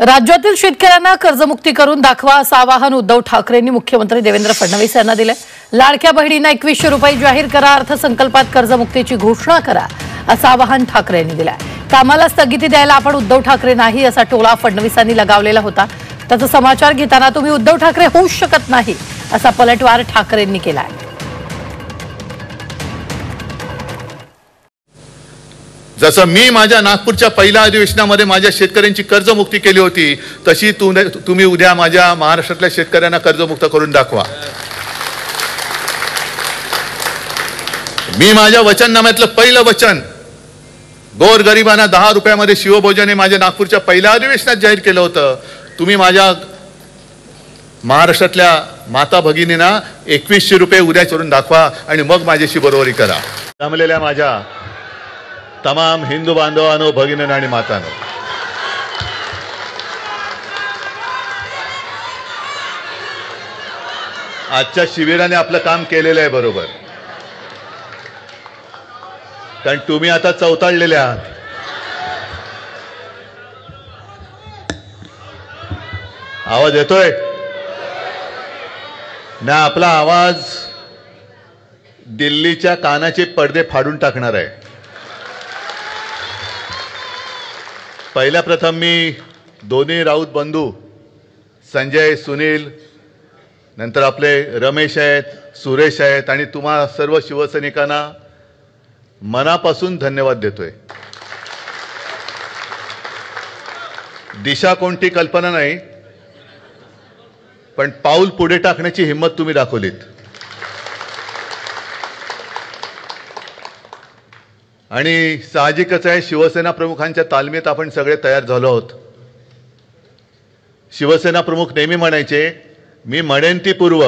राज्यातील शेतकऱ्यांना कर्जमुक्ती करून दाखवा असं आवाहन उद्धव ठाकरेंनी मुख्यमंत्री देवेंद्र फडणवीस यांना दिले। लाडक्या बहिणींना 2100 रुपये जाहीर करा, अर्थसंकल्पात कर्जमुक्तीची घोषणा करा असं आवाहन ठाकरे यांनी दिलं। कामाला स्थगिती द्यायला आपण उद्धव ठाकरे नाही असा टोला फडणवीसांनी लगावलेला होता। त्याचा समाचार घेताना तुम्ही उद्धव ठाकरे होऊच शकत नाही असा पलटवार ठाकरेंनी केला। जसं मी माझ्या नागपूरच्या पहिल्या अधिवेशनामध्ये माझ्या शेतकऱ्यांची कर्जमुक्ती केली होती, तशी तुम्ही उद्या माझ्या महाराष्ट्रातल्या शेतकऱ्यांना कर्जमुक्त करून दाखवा। मी माझ्या वचननाम्यातलं पहिलं वचन गोरगरिबांना 10 रुपयामध्ये शिवभोजन हे माझ्या नागपूरच्या पहिल्या अधिवेशनात जाहीर केलं होतं। तुम्ही माझ्या महाराष्ट्रातल्या माता भगिनींना 2100 रुपये उद्या करून दाखवा आणि मग माझ्याशी बरोबरी करा। जमलेल्या माझ्या तमाम हिंदू बांधवांनो, भगिनींनो आणि मातांनो, आजच्या शिबिराने आपलं काम केलेलं आहे बरोबर, कारण तुम्ही आता चौताळलेले आहात। आवाज येतोय ना? आपला आवाज दिल्लीच्या कानाचे पडदे फाडून टाकणार आहे। पहिल्या प्रथम मी दोन्ही राऊत बंधू संजय, सुनील, नंतर आपले रमेश आहेत, सुरेश आहेत आणि तुम्हा सर्व शिवसैनिकांना मनापासून धन्यवाद देतोय। दिशा कोणती कल्पना नाही, पण पाऊल पुढे टाकण्याची हिंमत तुम्ही दाखवलीत आणि साहजिकच आहे, शिवसेना प्रमुखांच्या तालमीत आपण सगळे तयार झालो आहोत। शिवसेना प्रमुख नेहमी म्हणायचे, मी म्हणेन ती पूर्व,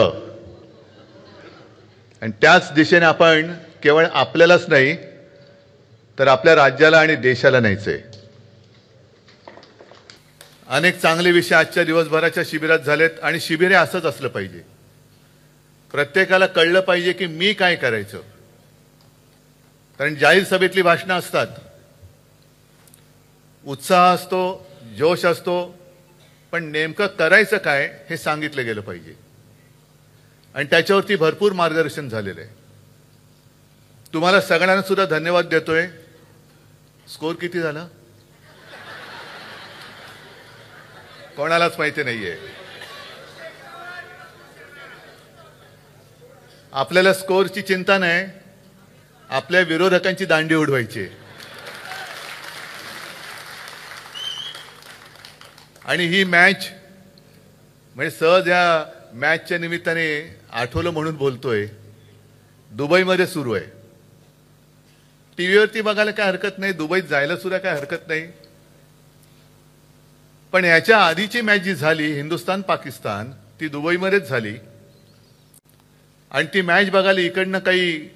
आणि त्याच दिशेने आपण केवळ आपल्यालाच नाही तर आपल्या राज्याला आणि देशाला न्यायचंय। अनेक चांगले विषय आजच्या दिवसभराच्या शिबिरात झालेत आणि शिबिर हे असंच असलं पाहिजे। प्रत्येकाला कळलं पाहिजे की मी काय करायचं, कारण जाहीर सभेतली भाषणं असतात, उत्साह असतो, जोश असतो, पण नेमकं करायचं काय हे सांगितलं गेलं पाहिजे आणि त्याच्यावरती भरपूर मार्गदर्शन झालेलं आहे। तुम्हाला सगळ्यांना सुद्धा धन्यवाद देतोय। स्कोर किती झाला कोणालाच माहिती नाहीये। आपल्याला स्कोरची चिंता नाही, आपल्या विरोधकांची दांडी उडवायची आणि ही मॅच म्हणजे सहज या मॅचच्या निमित्ताने आठवलं म्हणून बोलतोय, दुबईमध्ये सुरू आहे। टीव्हीवरती बघायला काय हरकत नाही, दुबईत जायला सुद्धा काय हरकत नाही, पण याच्या आधीची मॅच जी झाली हिंदुस्थान पाकिस्तान, ती दुबईमध्येच झाली आणि ती मॅच बघायला इकडनं काही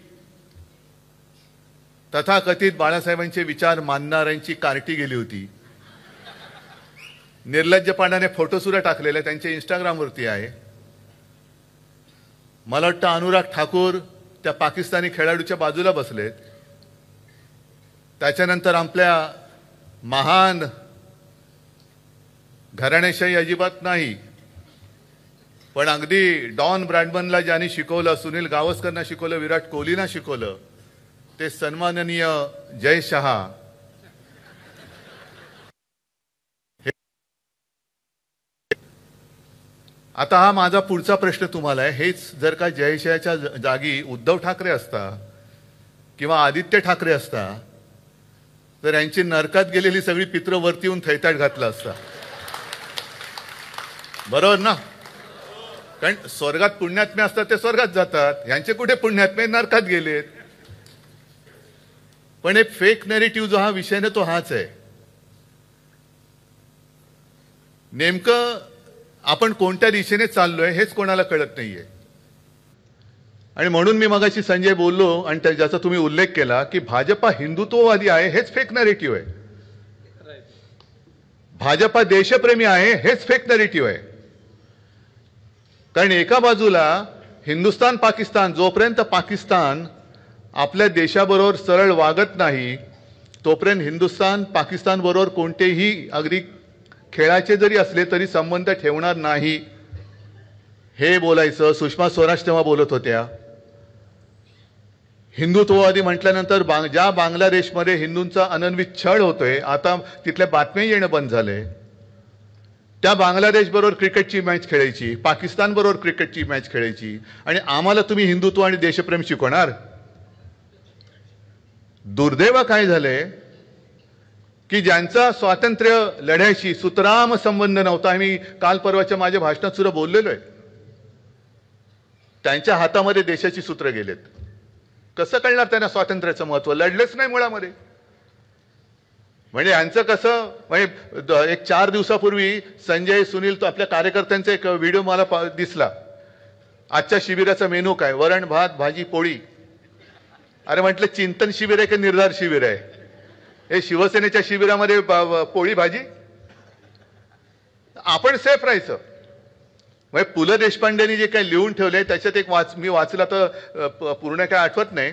तथाकथित बाळासाहेबांचे विचार मानणाऱ्यांची कार्टी गेली होती। निर्लज्जपणाने फोटो सुद्धा टाकलेले त्यांच्या इंस्टाग्रामवरती आहे। मला वाटतं अनुराग ठाकूर त्या पाकिस्तानी खेळाडूच्या बाजूला बसलेत। त्याच्यानंतर आपल्या महान घराणेशाही अजिबात नाही, पण अगदी डॉन ब्रॅडमनला ज्यांनी शिकवलं, सुनील गावस्करना शिकवलं, विराट कोहलीना शिकवलं, ते सन्माननीय जय शहा। आता हा माझा पुढचा प्रश्न तुम्हाला आहे, हेच जर का जयशहाच्या जागी उद्धव ठाकरे असता किंवा आदित्य ठाकरे असता तर यांची नरकात गेलेली सगळी पित्र वरती येऊन थैताट घातला असता, बरोबर ना? कारण स्वर्गात पुण्यात्मे असतात ते स्वर्गात जातात, यांचे कुठे पुण्यात्मे नरकात गेलेत। पण एक फेक नॅरेटिव्ह जो हा विषय ना तो हाच आहे। नेमकं आपण कोणत्या दिशेने चाललोय हेच कोणाला कळत नाहीये आणि म्हणून मी मगाशी संजय बोललो आणि ज्याचा तुम्ही उल्लेख केला की भाजपा हिंदुत्ववादी आहे हेच फेक नॅरेटिव्ह आहे, भाजपा देशप्रेमी आहे हेच फेक नॅरेटिव्ह आहे। कारण एका बाजूला हिंदुस्थान पाकिस्तान, जोपर्यंत पाकिस्तान आपल्या देशाबरोबर सरळ वागत नाही तोपर्यंत हिंदुस्थान पाकिस्तान बरोबर कोणतेही अगदी खेळाचे जरी असले तरी संबंध ठेवणार नाही हे बोलायचं. सुषमा स्वराज तेव्हा बोलत होत्या. हिंदुत्ववादी म्हटल्यानंतर ज्या बांगलादेशमध्ये हिंदूंचा अनन्वित छळ होतोय, आता तिथल्या बातम्या येणं बंद झालंय. त्या बांगलादेश बरोबर क्रिकेटची मॅच खेळायची, पाकिस्तान बरोबर क्रिकेटची मॅच खेळायची, आणि आम्हाला तुम्ही हिंदुत्व आणि देशप्रेम शिकवणार. दुर्दैव काय झालंय की ज्यांचा स्वातंत्र्य लढ्याशी सुतराम संबंध नव्हता, मी काल परवाच्या माझ्या भाषणात सुद्धा बोललेलो आहे, त्यांच्या हातामध्ये देशाची सूत्र गेलेत. कसं कळणार त्यांना स्वातंत्र्याचं महत्व? लढलेच नाही मुळामध्ये. म्हणजे यांचं कसं, म्हणजे एक 4 दिवसापूर्वी संजय सुनील तो आपल्या कार्यकर्त्यांचा एक व्हिडिओ मला दिसला. आजच्या शिबिराचा मेनू काय? वरण भात भाजी पोळी. अरे म्हटलं चिंतन शिबिर आहे की निर्धार शिबिर आहे? हे शिवसेनेच्या शिबिरामध्ये पोळी भाजी. आपण सेफ राहायचं. म्हणजे पु ल देशपांडेंनी जे काही लिहून ठेवले त्याच्यात एक मी वाचला तर पूर्ण काय आठवत नाही,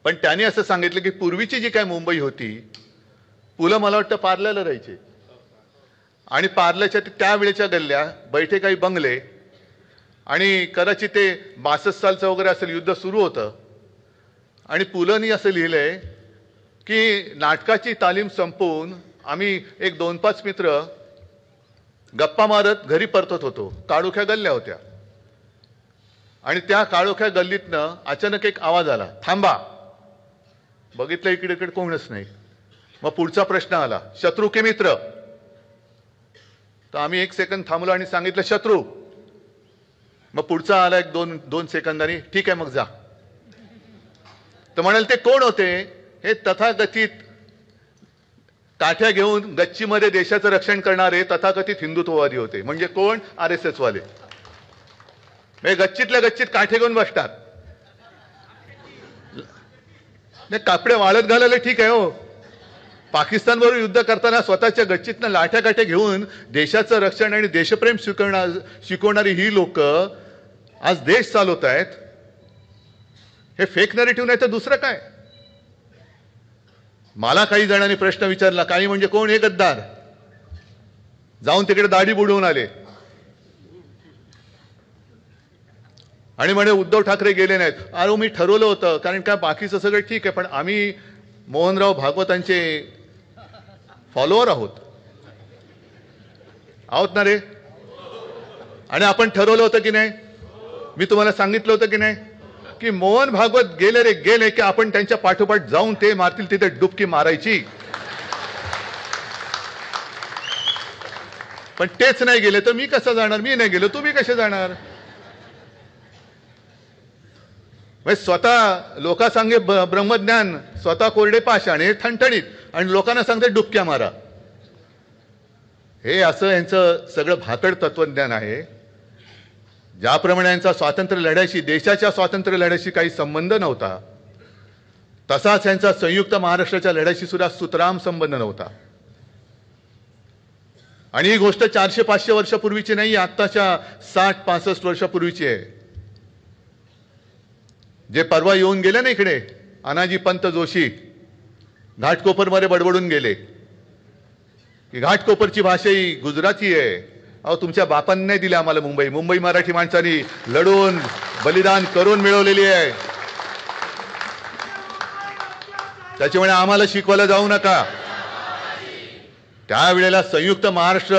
पण त्यांनी असं सांगितलं की पूर्वीची जी काय मुंबई होती, पुलं मला वाटतं पार्ल्याला राहायचे, आणि पार्ल्याच्या त्यावेळेच्या गल्ल्या बैठे काही बंगले, आणि कदाचित ते 62 सालचं वगैरे असेल युद्ध सुरू होतं. आणि पुलंनी असं लिहिलंय की नाटकाची तालीम संपवून आम्ही एक 2-5 मित्र गप्पा मारत घरी परतत होतो. काळोख्या गल्ल्या होत्या, आणि त्या काळोख्या गल्लीतनं अचानक एक आवाज आला, थांबा. बघितलं इकडे इकडे कोणच नाही. मग पुढचा प्रश्न आला, शत्रू की मित्र? तर आम्ही 1 सेकंद थांबलो आणि सांगितलं शत्रू. मग पुढचा आला एक 2 सेकंदांनी, ठीक आहे मग जा. तर म्हणाल ते कोण होते? हे तथाकथित काठ्या घेऊन गच्चीमध्ये देशाचं रक्षण करणारे तथाकथित हिंदुत्ववादी होते. म्हणजे कोण? RSS वाले. म्हणजे गच्चीतल्या गच्चीत काठे घेऊन बसतात. कापडे वाळत घालायला ठीक आहे हो, पाकिस्तान बरोबर युद्ध करताना स्वतःच्या गच्चीतनं लाठ्या काठ्या घेऊन देशाचं रक्षण आणि देशप्रेम शिकवणारी ही लोक आज देश चालवत आहेत. हे फेक नरेटिव्ह नाही तर दुसरं काय? मला काही जणांनी प्रश्न विचारला, काही म्हणजे कोण? हे गद्दार जाऊन तिकडे दाढी बुडवून आले आणि म्हणे उद्धव ठाकरे गेले नाहीत. अरे मी ठरवलं होतं, कारण काय बाकीचं सगळं ठीक आहे, पण आम्ही मोहनराव भागवतांचे फॉलोअर आहोत ना रे. आणि आपण ठरवलं होतं की नाही? मी तुम्हाला सांगितलं होतं की नाही की मोहन भागवत गेले रे गेले की आपण त्यांच्या पाठोपाठ जाऊन ते मारतील तिथे डुबकी मारायची. पण तेच नाही गेले तर मी कसं जाणार? मी नाही गेलो, तुम्ही कसे जाणार? स्वतः लोका सांगे ब्रह्मज्ञान, स्वतः कोरडे पाषाण, हे ठणठणीत, आणि लोकांना सांगते डुबक्या मारा. हे असं यांचं सगळं भातड तत्वज्ञान आहे. ज्याप्रमाणे यांचा स्वातंत्र्य लढ्याशी, देशाच्या स्वातंत्र्य लढ्याशी काही संबंध नव्हता, तसाच यांचा संयुक्त महाराष्ट्राच्या लढ्याशी सुद्धा सुतराम संबंध नव्हता. आणि ही गोष्ट 400-500 वर्षापूर्वीची नाही, आत्ताच्या 60-65 वर्षापूर्वीची आहे. जे परवा येऊन गेले ना इकडे, अनाजी पंत जोशी घाटकोपरमध्ये बडबडून गेले की घाटकोपरची भाषा ही गुजराती आहे. अहो तुमच्या बापांनी नाही दिली आम्हाला मुंबई मराठी माणसांनी लढून बलिदान करून मिळवलेली आहे. त्याच्यामुळे आम्हाला शिकवायला जाऊ नका. त्यावेळेला संयुक्त महाराष्ट्र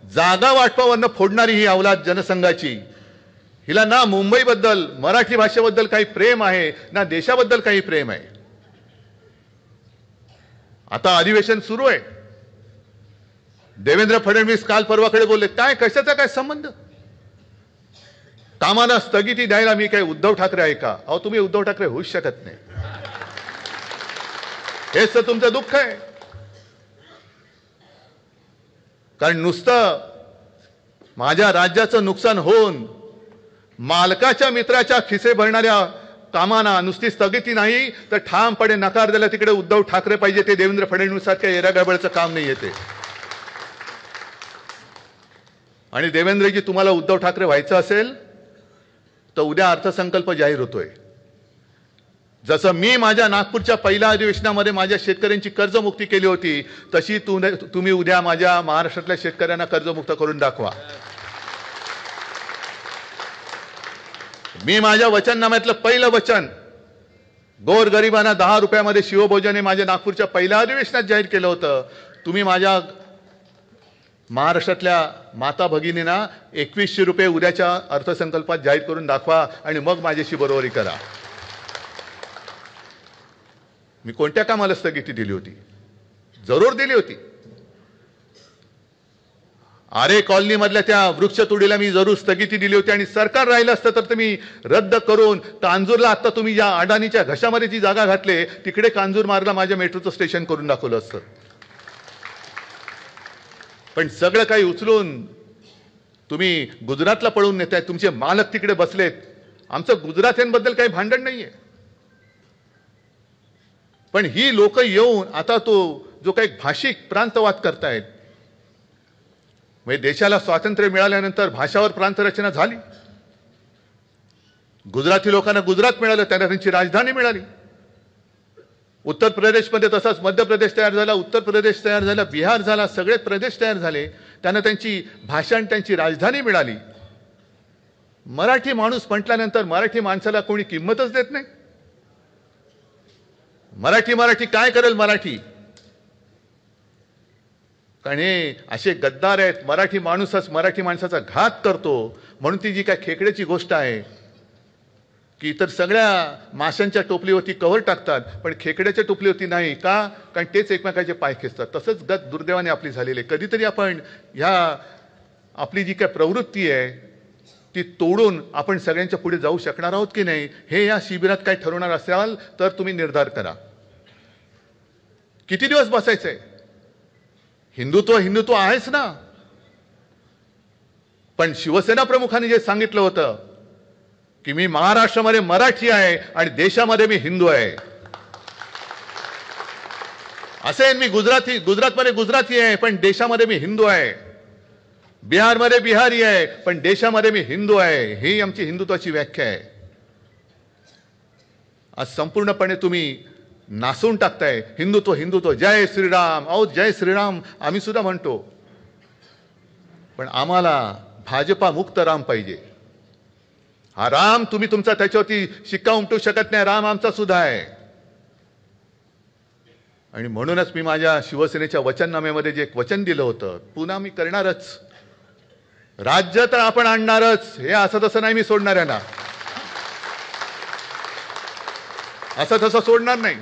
जागा वाटपावरनं फोडणारी ही अवलाद जनसंघाची, हिला ना मुंबईबद्दल मराठी भाषेबद्दल काही प्रेम आहे ना देशाबद्दल काही प्रेम आहे. आता अधिवेशन सुरू आहे. देवेंद्र फडणवीस काल परवाकडे बोलले, काय कशाचा काय संबंध? कामाला स्थगिती द्यायला मी काय उद्धव ठाकरे आहे का? अहो तुम्ही उद्धव ठाकरे होऊच शकत नाही. हेच तर तुमचं दुःख आहे. कारण नुसतं माझ्या राज्याचं नुकसान होऊन मालकाच्या मित्राच्या खिसे भरणाऱ्या कामांना नुसती स्थगिती नाही तर ठामपणे नकार दिला तिकडे उद्धव ठाकरे पाहिजे. ते देवेंद्र फडणवीस सारख्या येरागडबडचं काम नाही येते. आणि देवेंद्रजी तुम्हाला उद्धव ठाकरे व्हायचं असेल तर उद्या अर्थसंकल्प जाहीर होतोय. जसं मी माझ्या नागपूरच्या पहिल्या अधिवेशनामध्ये माझ्या शेतकऱ्यांची कर्जमुक्ती केली होती, तशी तुम्ही उद्या माझ्या महाराष्ट्रातल्या शेतकऱ्यांना कर्जमुक्त करून दाखवा. मी माझ्या वचननाम्यातलं पहिलं वचन गोरगरिबांना 10 रुपयामध्ये शिवभोजन हे माझ्या नागपूरच्या पहिल्या अधिवेशनात जाहीर केलं होतं. तुम्ही माझ्या महाराष्ट्रातल्या माता भगिनींना 2100 रुपये उद्याच्या अर्थसंकल्पात जाहीर करून दाखवा आणि मग माझ्याशी बरोबरी करा. मी कोणत्या कामाला स्थगिती दिली होती? जरूर दिली होती. आरे कॉलनी मधल्या त्या वृक्षतोडीला मी जरूर स्थगिती दिली होती आणि सरकार राहिलं असतं तर तुम्ही रद्द करून कांजूरला आता तुम्ही या अडाणीच्या घशामध्ये जी जागा घातले तिकडे कांजूर मार्गला माझ्या मेट्रोचं स्टेशन करून दाखवलं असतं. पण सगळं काही उचलून तुम्ही गुजरातला पळून नेताय. तुमचे मालक तिकडे बसलेत. आमचं गुजरात्यांबद्दल काही भांडण नाहीये, पण ही लोक येऊन आता तो जो काही भाषिक प्रांतवाद करतायत, म्हणजे देशाला स्वातंत्र्य मिळाल्यानंतर भाषावर प्रांतरचना झाली. गुजराती लोकांना गुजरात मिळालं, त्यांना त्यांची राजधानी मिळाली. उत्तर प्रदेशमध्ये तसाच मध्य प्रदेश तयार झाला, उत्तर प्रदेश तयार झाला, बिहार झाला, सगळे प्रदेश तयार झाले. त्यांना त्यांची भाषा आणि त्यांची राजधानी मिळाली. मराठी माणूस म्हटल्यानंतर मराठी माणसाला कोणी किंमतच देत नाही. मराठी काय करेल मराठी? कारण हे असे गद्दार आहेत. मराठी माणूसच मराठी माणसाचा घात करतो. म्हणून ती जी काय खेकड्याची गोष्ट आहे की इतर सगळ्या माशांच्या टोपलीवरती कव्हर टाकतात, पण खेकड्याच्या टोपलीवरती नाही. का? कारण तेच एकमेकाचे पाय खेचतात. तसंच गत दुर्दैवाने आपली झालेली आहे. कधीतरी आपण ह्या आपली जी काय प्रवृत्ती आहे ती तोडून आपण सगळ्यांच्या पुढे जाऊ शकणार आहोत की नाही, हे या शिबिरात काय ठरवणार असाल तर तुम्ही निर्धार करा. किती दिवस बसायचंय? हिंदुत्व आहेच ना. पण शिवसेना प्रमुखांनी जे सांगितलं होतं की मी महाराष्ट्रामध्ये मराठी आहे आणि देशामध्ये मी हिंदू आहे, असे मी गुजरातमध्ये गुजराती आहे पण देशामध्ये मी हिंदू आहे, बिहारमध्ये बिहारी आहे पण देशामध्ये मी हिंदू आहे, ही आमची हिंदुत्वाची व्याख्या आहे. आज संपूर्णपणे तुम्ही नासून टाकताय. हिंदुत्व जय श्रीराम. अहो जय श्रीराम आम्ही सुद्धा म्हणतो, पण आम्हाला भाजपा मुक्त राम पाहिजे. हा राम तुम्ही तुमचा त्याच्यावरती शिक्का उमटू शकत नाही. राम आमचा सुद्धा आहे. आणि म्हणूनच मी माझ्या शिवसेनेच्या वचननाम्यामध्ये जे एक वचन दिलं होतं पुन्हा मी करणारच. राज्य तर आपण आणणारच. हे असं तसं नाही मी सोडणार यांना. असं तसं सोडणार नाही.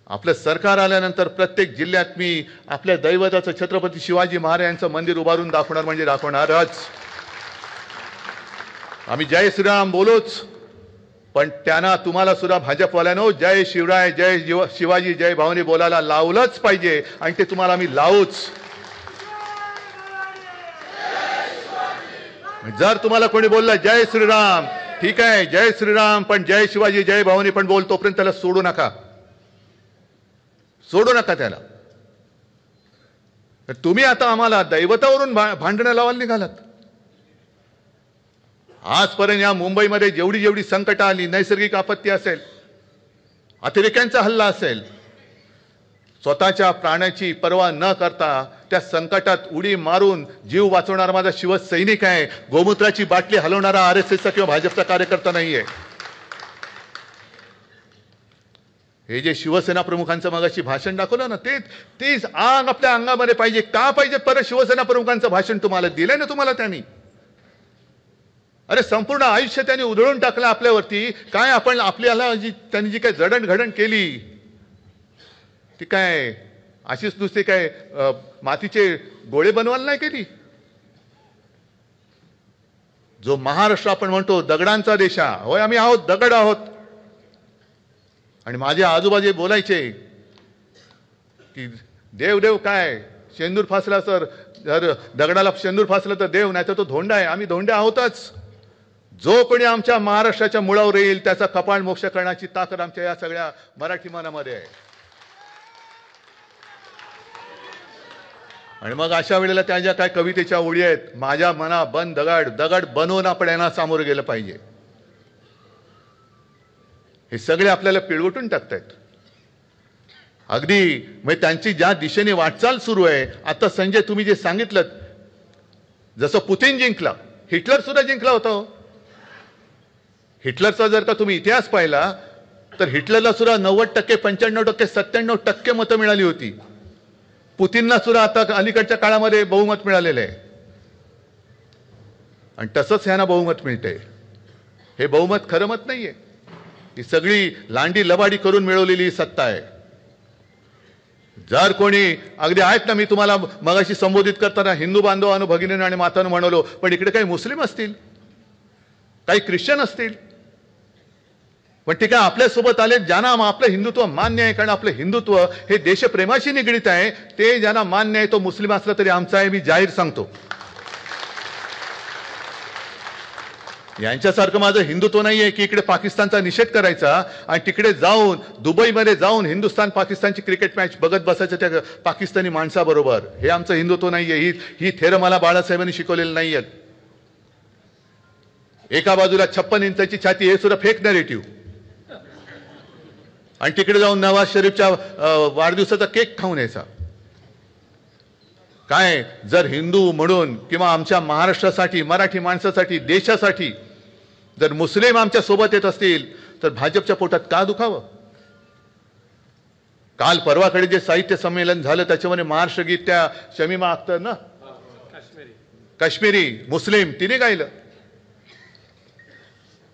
आपलं सरकार आल्यानंतर प्रत्येक जिल्ह्यात मी आपल्या दैवताचं छत्रपती शिवाजी महाराज यांचं मंदिर उभारून दाखवणार म्हणजे दाखवणारच. आम्ही जय श्रीराम बोलोच, पण त्यांना तुम्हाला सुद्धा भाजपवाल्यानो जय शिवराय जय शिवाजी जय भावानी बोलायला लावलंच पाहिजे आणि ते तुम्हाला आम्ही लावूच. जर तुम्हाला कोणी बोललं जय श्रीराम, ठीक आहे जय श्रीराम, पण जय शिवाजी जय भावानी पण बोल, तोपर्यंत त्याला सोडू नका त्याला. तुम्ही आता आम्हाला दैवतावरून भांडणं लावायला निघालात. आजपर्यंत या मुंबईमध्ये जेवढी संकट आली, नैसर्गिक आपत्ती असेल, अतिरेक्यांचा हल्ला असेल, स्वतःच्या प्राण्याची पर्वा न करता त्या संकटात उडी मारून जीव वाचवणारा माझा शिवसैनिक आहे. गोमूत्राची बाटली हलवणारा आरएसएसचा किंवा भाजपचा कार्यकर्ता नाहीये. हे जे शिवसेना प्रमुखांचं मगाशी भाषण दाखवलं ना, तेच आग आपल्या अंगामध्ये पाहिजे. का पाहिजे? परत शिवसेना प्रमुखांचं भाषण तुम्हाला दिलंय ना तुम्हाला त्यांनी. अरे संपूर्ण आयुष्य त्यांनी उधळून टाकलं आपल्यावरती. काय आपण आपल्याला त्यांनी जी काय जडणघडण केली ती काय अशीच नुसती काय मातीचे गोळे बनवायला नाही केली. जो महाराष्ट्र आपण म्हणतो दगडांचा देश आहे, होय आम्ही आहोत, दगड आहोत. आणि माझे आजोबाजे बोलायचे की देव काय, शेंदूर फासला तर दगडाला शेंदूर फासला तर देव, नाही तर तो धोंडा आहे. आम्ही धोंडे आहोतच. जो कोणी आमच्या महाराष्ट्राच्या मुळावर येईल त्याचा कपाळ मोक्ष करण्याची ताकद आमच्या या सगळ्या मराठी मनामध्ये आहे. आणि मग अशा वेळेला त्या ज्या काय कवितेच्या ओळी आहेत, माझ्या मना बन दगड बनवून आपण यांना सामोरं गेलं पाहिजे. हे सगळे आपल्याला पिळवटून टाकतायत. अगदी म्हणजे त्यांची ज्या दिशेने वाटचाल सुरू आहे, आता संजय तुम्ही जे सांगितलं, जसं पुतिन जिंकला, हिटलर सुद्धा जिंकला होता. हिटलरचा जर का तुम्ही इतिहास पाहिला तर हिटलरला सुद्धा 90%, 95%, 97% मतं मिळाली होती. पुतिनला सुद्धा आता अलीकडच्या काळामध्ये बहुमत मिळालेलं आहे. आणि तसंच ह्यांना बहुमत मिळते. हे बहुमत खरं मत नाहीये, ही सगळी लांडी लबाडी करून मिळवलेली सत्ता आहे. जर कोणी अगदी आहेत ना, मी तुम्हाला मगाशी संबोधित करताना हिंदू बांधवांनो, भगिनींनो आणि मातांनो म्हणलो, पण इकडे काही मुस्लिम असतील, काही ख्रिश्चन असतील, पण ठीक आहे, आपल्यासोबत आले ज्यांना आपलं हिंदुत्व मान्य आहे, कारण आपलं हिंदुत्व हे देशप्रेमाशी निगडीत आहे. ते ज्यांना मान्य आहे, तो मुस्लिम असला तरी आमचा आहे, मी जाहीर सांगतो. यांच्यासारखं माझं हिंदुत्व नाहीये की इकडे पाकिस्तानचा निषेध करायचा आणि तिकडे जाऊन दुबईमध्ये जाऊन हिंदुस्थान पाकिस्तानची क्रिकेट मॅच बघत बसायचं त्या पाकिस्तानी माणसाबरोबर. हे आमचं हिंदुत्व नाहीये. ही थेरं मला बाळासाहेबांनी शिकवलेली नाहीयेत. एका बाजूला 56 इंचाची छाती, हे सुद्धा फेक नॅरेटिव्ह, आणि तिकडे जाऊन नवाज शरीफच्या वाढदिवसाचा केक खाऊन यायचा. काय जर हिंदू म्हणून किंवा आमच्या महाराष्ट्रासाठी, मराठी माणसासाठी, देशासाठी जर मुस्लिम आमच्या सोबत येत असतील तर भाजपच्या पोटात का दुखावं? काल परवाकडे जे साहित्य संमेलन झालं त्याच्यामध्ये महाराष्ट्र गीत त्या शमीमा अख्तर ना, काश्मीरी मुस्लिम, तिने गायलं.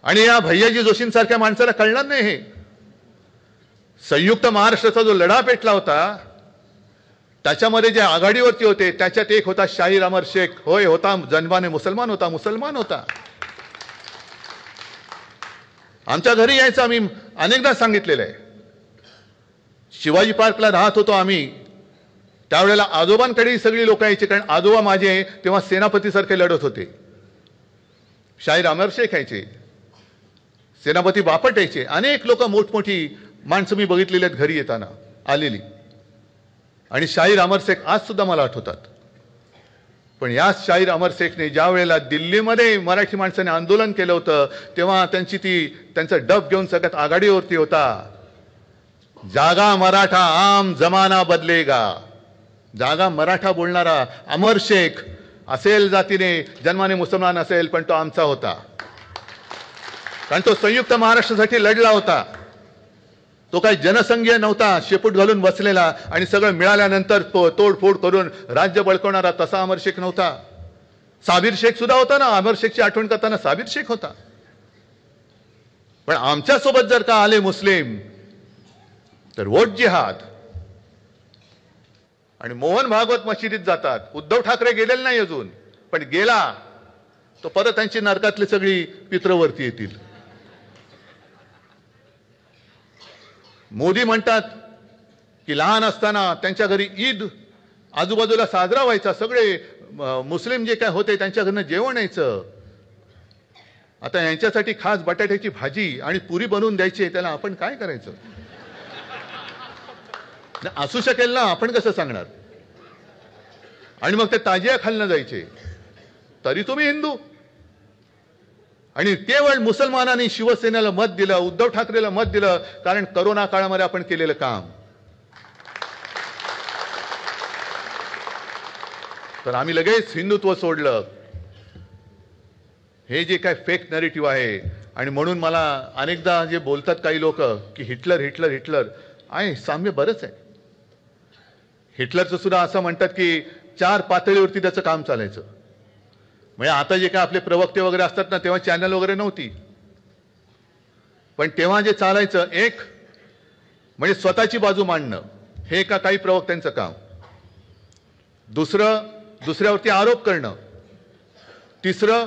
आणि या भैयाजी जोशींसारख्या माणसाला कळणार नाही हे. संयुक्त महाराष्ट्राचा जो लढा पेटला होता त्याच्यामध्ये जे आघाडीवरती होते त्याच्यात एक होता शाहीर अमर शेख. होय, होता, जन्माने मुसलमान होता. आमच्या घरी यायचं, आम्ही अनेकदा सांगितलेलं आहे. शिवाजी पार्कला राहत होतो आम्ही, त्यावेळेला आजोबांकडे सगळी लोक यायची, कारण आजोबा माझे तेव्हा सेनापतीसारखे लढत होते. शाहीर अमर शेख यायचे, सेनापती बापट यायचे, अनेक लोक मोठमोठी माणसं मी बघितलेली आहेत घरी येताना आलेली. आणि शाहीर अमर शेख आज सुद्धा मला आठवतात. पण याच शाहीर अमर शेखने ज्या वेळेला दिल्लीमध्ये मराठी माणसाने आंदोलन केलं होतं तेव्हा त्यांचा डब घेऊन सगळ्यात आघाडीवरती होता. जागा मराठा आम जमाना बदलेगा. जागा मराठा बोलणारा अमर शेख असेल जातीने, जन्माने मुसलमान असेल, पण तो आमचा होता, कारण तो संयुक्त महाराष्ट्रासाठी लढला होता. तो काही जनसंघीय नव्हता, शेपूट घालून बसलेला आणि सगळं मिळाल्यानंतर तोडफोड करून राज्य बळकवणारा तसा अमर शेख नव्हता. साबिर शेख सुद्धा होता ना, अमर शेखची आठवण करताना साबिर शेख होता. पण आमच्या सोबत जर का आले मुस्लिम तर वोट जिहाद. आणि मोहन भागवत मशिदीत जातात. उद्धव ठाकरे गेलेले नाही अजून, पण गेला तो परत त्यांची नरकातली सगळी पित्रवरती येतील. मोदी म्हणतात की लहान असताना त्यांच्या घरी ईद आजूबाजूला साजरा व्हायचा, सगळे मुस्लिम जे काय होते त्यांच्या घरनं जेवण यायचं. आता यांच्यासाठी खास बटाट्याची भाजी आणि पुरी बनवून द्यायची, त्याला आपण काय करायचं? असू शकेल ना, आपण कसं सांगणार? आणि मग ते ताजिया खालनं जायचे, तरी तुम्ही हिंदू. आणि केवळ मुसलमानांनी शिवसेनेला मत दिलं, उद्धव ठाकरेला मत दिलं, कारण करोना काळामध्ये आपण केलेलं काम. तर आम्ही लगेच हिंदुत्व सोडलं. हे जे काय फेक नॅरेटिव्ह आहे. आणि म्हणून मला अनेकदा जे बोलतात काही लोक की हिटलर हिटलर हिटलर आहे, साम्य बरंच आहे. हिटलरचं सुद्धा असं म्हणतात की 4 पातळीवरती त्याचं काम चालायचं. म्हणजे आता जे काय आपले प्रवक्ते वगैरे असतात ना, तेव्हा चॅनल वगैरे नव्हती, पण तेव्हा जे चालायचं, एक म्हणजे स्वतःची बाजू मांडणं, हे का काही प्रवक्त्यांचं काम. दुसरं, दुसऱ्यावरती आरोप करणं. तिसरं,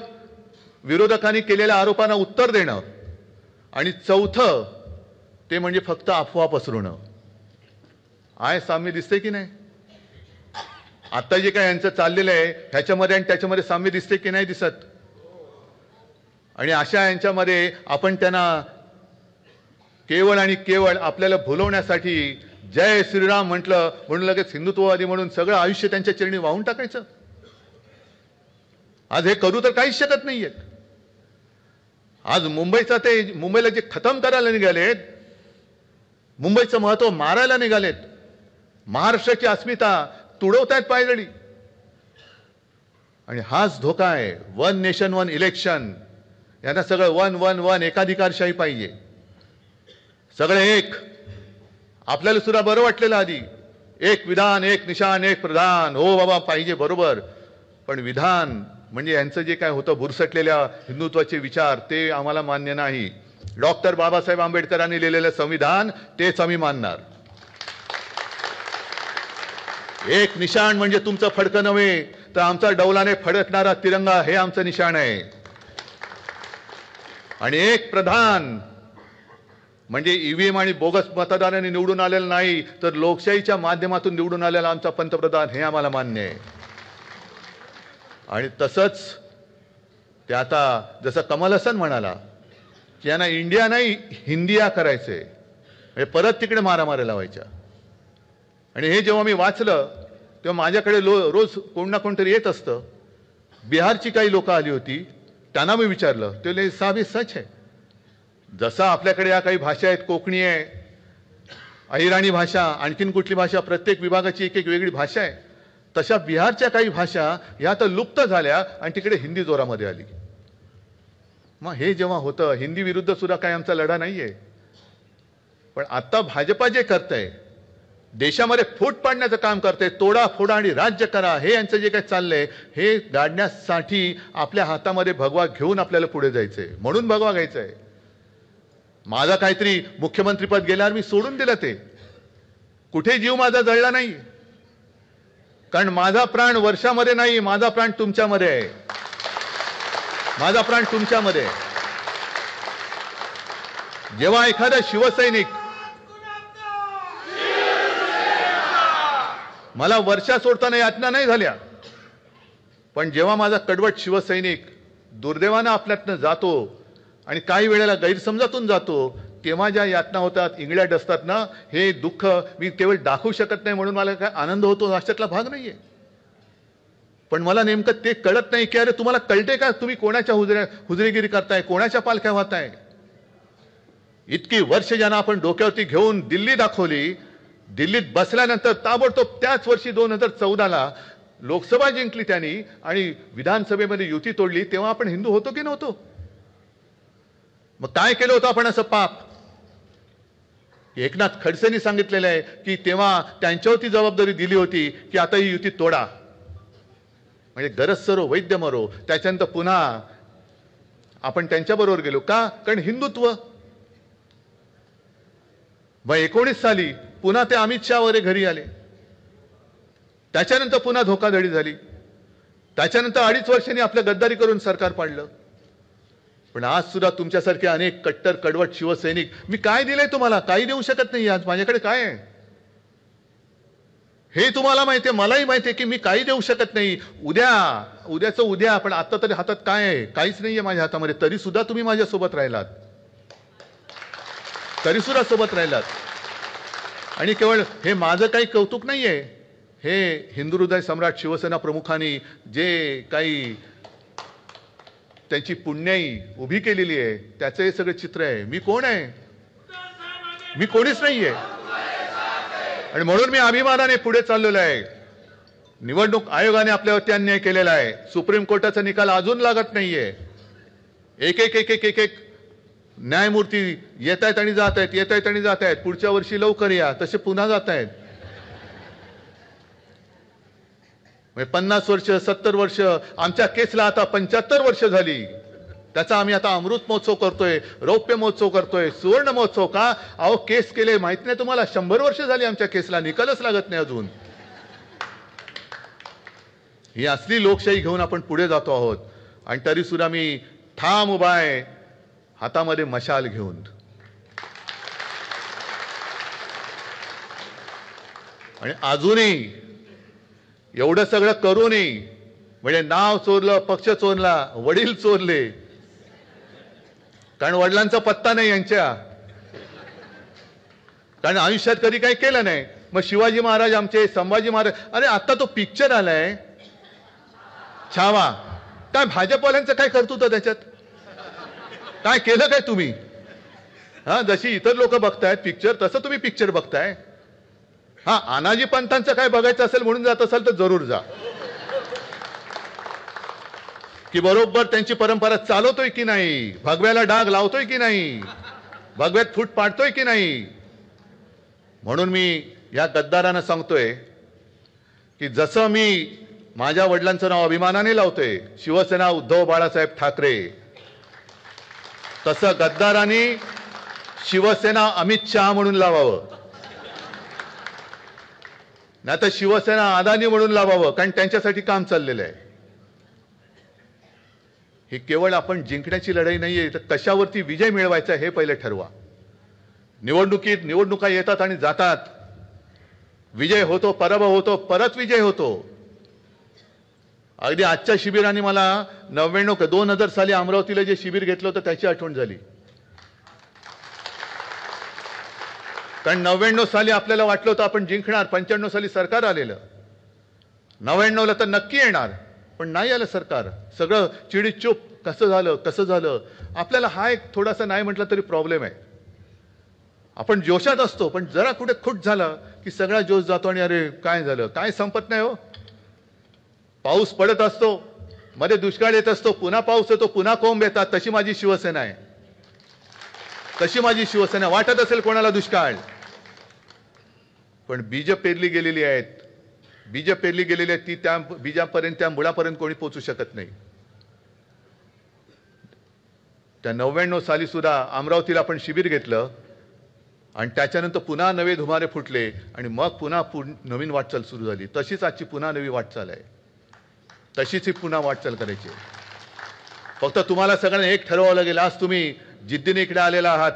विरोधकांनी केलेल्या आरोपांना उत्तर देणं. आणि चौथं, ते म्हणजे फक्त अफवा पसरवणं. आहे साम्य दिसते की नाही? आता जे काय यांचं चाललेलं आहे ह्याच्यामध्ये आणि त्याच्यामध्ये साम्य दिसते की नाही दिसत? आणि अशा यांच्यामध्ये आपण त्यांना केवळ आणि केवळ आपल्याला भुलवण्यासाठी जय श्रीराम म्हटलं म्हणून लगेच हिंदुत्ववादी म्हणून सगळं आयुष्य त्यांच्या चरणी वाहून टाकायचं. आज हे करू तर काहीच शकत नाहीयेत. आज मुंबईला जे खतम करायला निघालेत, मुंबईचं महत्व मारायला निघालेत, महाराष्ट्राची अस्मिता तुडवतायत पायदळी. आणि हाच धोका आहे. वन नेशन वन इलेक्शन, यांना सगळं वन वन वन एकाधिकारशाही पाहिजे. सगळे एक. आपल्याला सुद्धा बरं वाटलेलं आधी, एक विधान एक निशान एक प्रधान, हो बाबा पाहिजे बरोबर. पण विधान म्हणजे यांचं जे काय होतं बुरसटलेल्या हिंदुत्वाचे विचार, ते आम्हाला मान्य नाही. डॉक्टर बाबासाहेब आंबेडकरांनी लिहिलेलं संविधान तेच आम्ही मानणार. एक निशाण म्हणजे तुमचं फडकं नव्हे, तर आमचा डौलाने फडकणारा तिरंगा हे आमचं निशाण आहे. आणि एक प्रधान म्हणजे ईव्हीएम आणि बोगस मतदारांनी निवडून आलेलं नाही, तर लोकशाहीच्या माध्यमातून निवडून आलेला आमचा पंतप्रधान हे आम्हाला मान्य आहे. आणि तसंच ते आता जसं कमल हसन म्हणाला की यांना इंडिया नाही हिंदिया करायचंय, म्हणजे परत तिकडे मारामाऱ्या लावायच्या. आणि हे जेव्हा मी वाचलं तेव्हा माझ्याकडे रोज कोण ना कोणतरी येत असतं. बिहारची काही लोक आली होती, त्यांना मी विचारलं, ते बोलले साहब सच है. जसं आपल्याकडे या काही भाषा आहेत, कोकणी आहे, अहिराणी भाषा, आणखीन कुठली भाषा, प्रत्येक विभागाची एक एक वेगळी भाषा आहे, तशा बिहारच्या काही भाषा ह्या तर लुप्त झाल्या आणि तिकडे हिंदी जोरामध्ये आली. मग हे जेव्हा होतं, हिंदी विरुद्ध सुद्धा काही आमचा लढा नाहीये. पण आता भाजपा जे करतंय, देशामध्ये फूट पाडण्याचं काम करते, तोडा फोडा आणि राज्य करा, हे यांचं जे काही चाललंय, हे गाडण्यासाठी आपल्या हातामध्ये भगवा घेऊन आपल्याला पुढे जायचंय. म्हणून भगवा घ्यायचंय. माझा काहीतरी मुख्यमंत्रीपद गेल्यावर मी सोडून दिलं, ते कुठे जीव माझा जळला नाही. कारण माझा प्राण वर्षामध्ये नाही, माझा प्राण तुमच्यामध्ये आहे. माझा प्राण तुमच्यामध्ये आहे. जेव्हा एखादा शिवसैनिक, मला वर्षा सोडताना यातना नाही झाल्या, पण जेव्हा माझा कडवट शिवसैनिक दुर्दैवानं आपल्यातनं जातो आणि काही वेळेला गैरसमजातून जातो, तेव्हा ज्या यातना होतात, इंगळ्या डसतात ना, हे दुःख मी केवळ दाखवू शकत नाही म्हणून मला काय आनंद होतो अशातला भाग नाहीये. पण मला नेमकं ते कळत नाही की अरे तुम्हाला कळते का, तुम्ही कोणाच्या हुजरेगिरी करताय, कोणाच्या पालख्या वाहताय. इतकी वर्ष ज्यांना आपण डोक्यावरती घेऊन दिल्ली दाखवली, दिल्लीत बसल्यानंतर ताबडतोब त्याच वर्षी 2014ला लोकसभा जिंकली त्यांनी आणि विधानसभेमध्ये युती तोडली, तेव्हा आपण हिंदू होतो की नव्हतो. मग काय केलं होतं आपण असं पाप. एकनाथ खडसेंनी सांगितलेलं आहे की तेव्हा त्यांच्यावरती जबाबदारी दिली होती की आता ही युती तोडा, म्हणजे गरज सरो वैद्य मरो. त्याच्यानंतर पुन्हा आपण त्यांच्याबरोबर गेलो का, कारण हिंदुत्व. मग 19 साली पुन्हा ते अमित शाह वगैरे घरी आले, त्याच्यानंतर पुन्हा धोकाधडी झाली, त्याच्यानंतर 2.5 वर्षांनी आपलं गद्दारी करून सरकार पाडलं. पण आज सुद्धा तुमच्यासारखे अनेक कट्टर कडवट शिवसैनिक, मी काय दिलंय तुम्हाला, काही देऊ शकत नाही. आज माझ्याकडे काय आहे हे तुम्हाला माहिती आहे, मलाही माहिती आहे की मी काही देऊ शकत नाही. उद्याचं उद्या, पण आता तरी हातात काय आहे, काहीच नाहीये माझ्या हातामध्ये. तरी सुद्धा तुम्ही माझ्यासोबत राहिलात, तरी सुद्धा सोबत राहिलात. आणि केवळ हे माझं काही कौतुक नाहीये, हे हिंदू हृदय सम्राट शिवसेना प्रमुखांनी जे काही त्यांची पुण्याई उभी केलेली आहे, त्याचं हे सगळं चित्र आहे. मी कोण आहे, मी कोणीच नाहीये. आणि म्हणून मी अभिमानाने पुढे चाललेलो आहे. निवडणूक आयोगाने आपल्यावरती अन्याय केलेला आहे. सुप्रीम कोर्टाचा निकाल अजून लागत नाहीये. एक एक एक एक एक एक न्यायमूर्ती येत आहेत आणि जात आहेत, येत आहेत आणि जात आहेत. पुढच्या वर्षी लवकर या, तसे पुन्हा जात आहेत. 50 वर्ष 70 वर्ष, आमच्या केसला आता 75 वर्ष झाली. त्याचा आम्ही आता अमृत महोत्सव करतोय, रौप्य महोत्सव करतोय, सुवर्ण महोत्सव. का अहो केस केले माहित नाही तुम्हाला, 100 वर्ष झाली आमच्या केसला, निकालच लागत नाही अजून. ही असली लोकशाही घेऊन आपण पुढे जातो आहोत. आणि तरी सुद्धा मी ठाम उभा आहे, हातामध्ये मशाल घेऊन. आणि अजूनही एवढं सगळं करूनही, म्हणजे नाव चोरलं, पक्ष चोरला, वडील चोरले, कारण वडिलांचा पत्ता नाही यांच्या, कारण आयुष्यात कधी काही केलं नाही. मग शिवाजी महाराज आमचे, संभाजी महाराज, अरे आता तो पिक्चर आलाय छावा, काय भाजपवाल्यांचं काय करतो त्याच्यात. काय केलं काय तुम्ही? हा, जशी इतर लोक बघतायत पिक्चर तसं तुम्ही पिक्चर बघताय. हा, अनाजी पंतांचं काय बघायचं असेल म्हणून जात असाल तर जरूर जा, की बरोबर त्यांची परंपरा चालवतोय की नाही, भगव्याला डाग लावतोय की नाही, भगव्यात फूट पाडतोय की नाही. म्हणून मी या गद्दारांना सांगतोय की जसं मी माझ्या वडिलांचं नाव अभिमानाने लावतोय शिवसेना उद्धव बाळासाहेब ठाकरे, तसं गद्दारांनी शिवसेना अमित शहा म्हणून लावावं, नाही तर शिवसेना अदानी म्हणून लावावं, कारण त्यांच्यासाठी काम चाललेलं आहे. हे केवळ आपण जिंकण्याची लढाई नाहीये, तर कशावरती विजय मिळवायचा हे पहिले ठरवा. निवडणुका येतात आणि जातात, विजय होतो, पराभव होतो, परत विजय होतो. अगदी आजच्या शिबिराने मला 2000 साली अमरावतीला जे शिबिर घेतलं होतं त्याची आठवण झाली. कारण 99 साली आपल्याला वाटलं होतं आपण जिंकणार, 95 साली सरकार आलेलं, 99ला तर नक्की येणार, पण नाही आलं सरकार. सगळं चिडीचूप, कसं झालं. आपल्याला हा एक थोडासा नाही म्हटलं तरी प्रॉब्लेम आहे. आपण जोशात असतो, पण जरा कुठे खुट झाला की सगळा जोश जातो आणि अरे काय झालं, काय संपत नाही हो. पाऊस पडत असतो, मध्ये दुष्काळ येत असतो, पुन्हा पाऊस येतो, पुन्हा कोंब येतात. तशी माझी शिवसेना आहे, तशी माझी शिवसेना. वाटत असेल कोणाला दुष्काळ, पण बीज पेरली गेलेली आहेत, ती त्या बीजापर्यंत, त्या मुळापर्यंत कोणी पोहोचू शकत नाही. त्या 99 साली सुद्धा अमरावतीला आपण शिबिर घेतलं आणि त्याच्यानंतर पुन्हा नवे धुमारे फुटले आणि मग पुन्हा नवीन वाटचाल सुरू झाली. तशीच आजची पुन्हा नवी वाटचाल आहे, तशीच ही पुन्हा वाटचाल करायची. फक्त तुम्हाला सगळ्यांना एक ठरवावं लागेल. आज तुम्ही जिद्दीने इकडे आलेला आहात.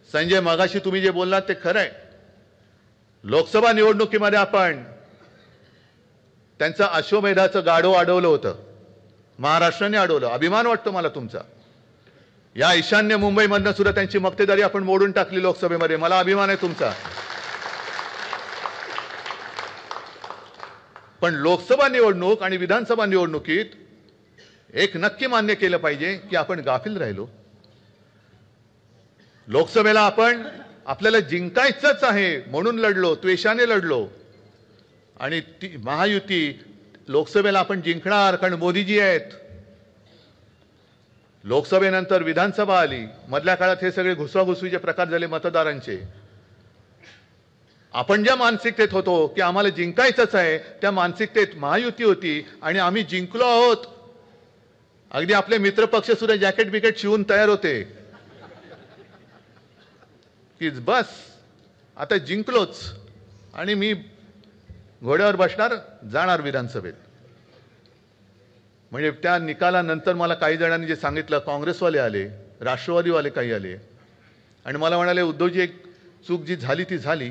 संजय, मगाशी तुम्ही जे बोललात ते खरं आहे. लोकसभा निवडणुकीमध्ये आपण त्यांचं अश्वमेधाचं गाढव अडवलं होतं, महाराष्ट्राने अडवलं. अभिमान वाटतो मला तुमचा. या ईशान्य मुंबईमधनं सुद्धा त्यांची मक्तेदारी आपण मोडून टाकली लोकसभेमध्ये. मला अभिमान आहे तुमचा. पण लोकसभा निवडणूक आणि विधानसभा निवडणुकीत एक नक्की मान्य केलं पाहिजे की आपण गाफील राहिलो. लोकसभेला आपल्याला जिंकायचंच आहे म्हणून लढलो, त्वेषाने लढलो. आणि ती महायुती लोकसभेला आपण जिंकणार कारण मोदीजी आहेत. लोकसभेनंतर विधानसभा आली, मधल्या काळात हे सगळे घुसवाघुसवीचे प्रकार झाले मतदारांचे. आपण ज्या मानसिकतेत होतो की आम्हाला जिंकायचंच आहे, त्या मानसिकतेत महायुती होती आणि आम्ही जिंकलो आहोत. अगदी आपले मित्रपक्ष सुद्धा जॅकेट बिकेट शिवून तयार होते की बस आता जिंकलोच आणि मी घोड्यावर बसणार, जाणार विधानसभेत. म्हणजे त्या निकालानंतर मला काही जणांनी जे सांगितलं, काँग्रेसवाले आले, राष्ट्रवादीवाले काही आले आणि मला म्हणाले, उद्धवजी एक चूक जी झाली ती झाली,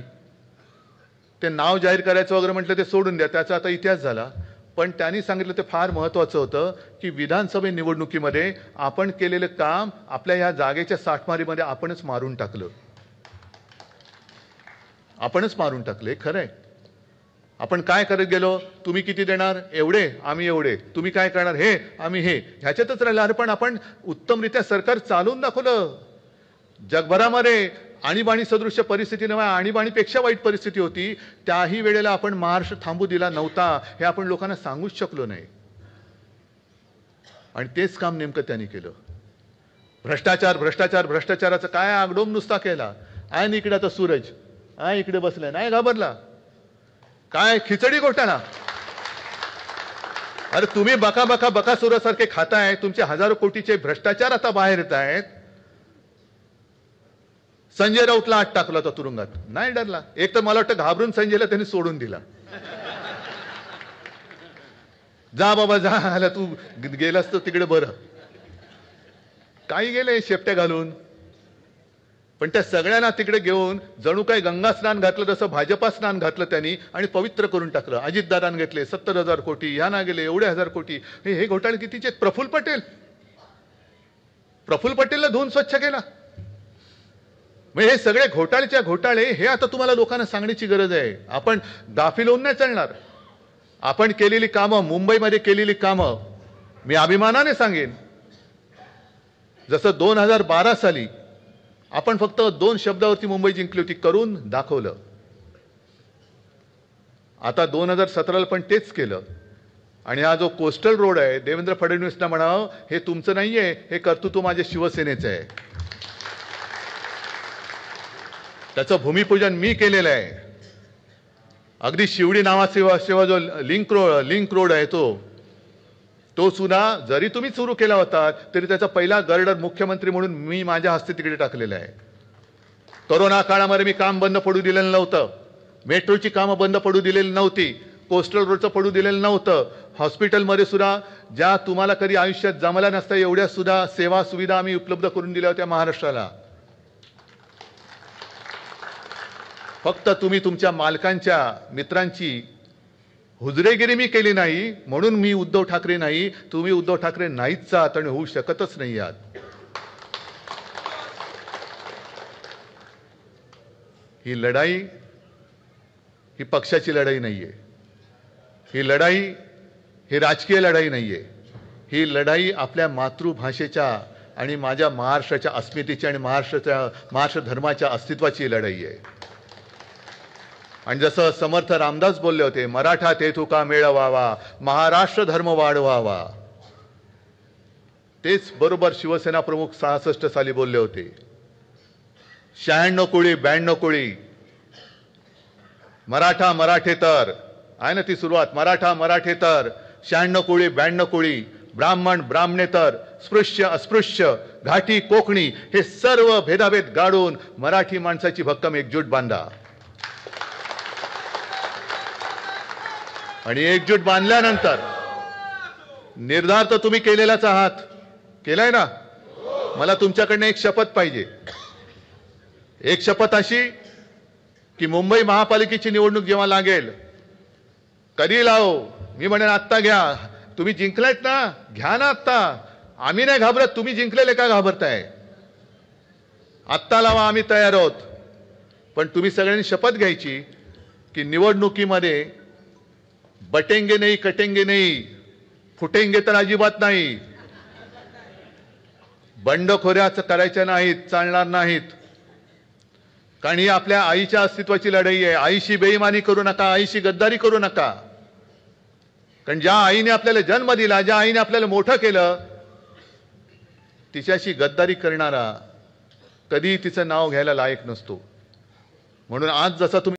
ते नाव जाहीर करायचं वगैरे म्हटलं ते सोडून द्या, त्याचा आता इतिहास झाला. पण त्यांनी सांगितलं ते फार महत्त्वाचं होतं की विधानसभा निवडणुकीमध्ये आपण केलेलं काम आपल्या ह्या जागेच्या साठमारीमध्ये आपणच मारून टाकलं. आपणच मारून टाकले. खरं आहे. आपण काय करत गेलो, तुम्ही किती देणार, एवढे, आम्ही एवढे, तुम्ही काय करणार, हे, आम्ही हे, ह्याच्यातच राहिलं. अरे पण आपण उत्तमरित्या सरकार चालवून दाखवलं. जगभरामध्ये आणीबाणी सदृश्य परिस्थिती नव्हे, आणीबाणीपेक्षा वाईट परिस्थिती होती, त्याही वेळेला आपण महाराष्ट्र थांबू दिला नव्हता. हे आपण लोकांना सांगूच शकलो नाही. आणि तेच काम नेमकं त्यांनी केलं. भ्रष्टाचाराचा काय आगडोम नुसता केला. आहे इकडे आता सूरज आहे, इकडे बसलाय, नाही घाबरला. काय खिचडी घोटाळा. अरे तुम्ही बकासुरासारखे खाताय, तुमचे हजारो कोटीचे भ्रष्टाचार आता बाहेर येत आहेत. संजय राऊतला आत टाकला होता तुरुंगात, नाही डरला. एक तर मला वाटतं घाबरून संजयला त्यांनी सोडून दिला. जा बाबा जा, तू गेलास तर तिकडे बरं. काही गेले शेपट्या घालून. पण त्या सगळ्यांना तिकडे घेऊन जणू काही गंगा स्नान घातलं, तसं भाजपा स्नान घातलं त्यांनी आणि पवित्र करून टाकलं. अजितदादांनी घेतले 70,000 कोटी, ह्याना गेले एवढे 1000 कोटी. हे घोटाळे कितीचे. प्रफुल्ल पटेलला धुवून स्वच्छ केला. म्हणजे हे सगळे घोटाळे हे आता तुम्हाला लोकांना सांगण्याची गरज आहे. आपण गाफील होऊन नाही चालणार. आपण केलेली कामं, मुंबईमध्ये केलेली कामं मी अभिमानाने सांगेन जसं 2012 साली आपण फक्त 2 शब्दावरती मुंबई जिंकली होती, करून दाखवलं. आता 2017ला पण तेच केलं. आणि हा जो कोस्टल रोड आहे, देवेंद्र फडणवीसना म्हणावं, हे तुमचं नाहीये, हे कर्तृत्व माझ्या शिवसेनेचं आहे. त्याचं भूमिपूजन मी केलेलं आहे. अगदी शिवडी नावाचा जो लिंक रोड आहे तो सुद्धा जरी तुम्ही सुरू केला होता तरी त्याचा पहिला गर्डर मुख्यमंत्री म्हणून मी माझ्या हस्ते तिकडे टाकलेला आहे. कोरोना काळामध्ये मी काम बंद पडू दिलेलं नव्हतं. मेट्रोची कामं बंद पडू दिलेली नव्हती. कोस्टल रोडचं पडू दिलेलं नव्हतं. हॉस्पिटलमध्ये सुद्धा ज्या तुम्हाला कधी आयुष्यात जमल्या नसता एवढ्या सुद्धा सेवा सुविधा आम्ही उपलब्ध करून दिल्या होत्या महाराष्ट्राला. फक्त तुम्ही तुमच्या मालकांच्या मित्रांची हुजरेगिरी मी केली नाही म्हणून मी उद्धव ठाकरे नाही. तुम्ही उद्धव ठाकरे नाहीच आहात आणि होऊ शकतच नाही आहात. ही लढाई ही पक्षाची लढाई नाहीये. ही लढाई ही राजकीय लढाई नाहीये. ही लढाई आपल्या मातृभाषेच्या आणि माझ्या महाराष्ट्राच्या अस्मितेची आणि महाराष्ट्र धर्माच्या अस्तित्वाची लढाई आहे. आणि जसं समर्थ रामदास बोलले होते, मराठा ते तुका मेळवावा, महाराष्ट्र धर्म वाढवावा, तेच बरोबर शिवसेना प्रमुख 66 साली बोलले होते. 96 कोळी 92 कोळी, मराठा मराठेतर आहे ना ती सुरुवात. मराठा मराठेतर, 96 कोळी 92 कोळी, ब्राह्मण ब्राह्मणेतर, स्पृश्य अस्पृश्य, घाटी कोकणी, हे सर्व भेदाभेद गाडून मराठी माणसाची भक्कम एकजूट बांधा. आणि एकजूट बांधल्यानंतर निर्धार तर तुम्ही केलेलाच आहात. केलाय ना. मला तुमच्याकडनं एक शपथ पाहिजे. एक शपथ अशी की मुंबई महापालिकेची निवडणूक जेव्हा लागेल, कधी लावो, मी म्हणेन आत्ता घ्या. तुम्ही जिंकलायत ना, घ्या ना आत्ता. आम्ही नाही घाबरत, तुम्ही जिंकलेले का घाबरताय? आत्ता लावा, आम्ही तयार आहोत. पण तुम्ही सगळ्यांनी शपथ घ्यायची की निवडणुकीमध्ये बटेंगे नाही, कटेंगे नाही, फुटेंगे तर अजिबात नाही. बंडखोऱ्याच करायच्या नाहीत, चालणार नाहीत. कारण ही आपल्या आईच्या अस्तित्वाची लढाई आहे. आईशी बेईमानी करू नका, आईशी गद्दारी करू नका. कारण ज्या आईने आपल्याला जन्म दिला, ज्या आईने आपल्याला मोठं केलं, तिच्याशी गद्दारी करणारा कधी तिचं नाव घ्यायला लायक नसतो. म्हणून आज जसा तुम्ही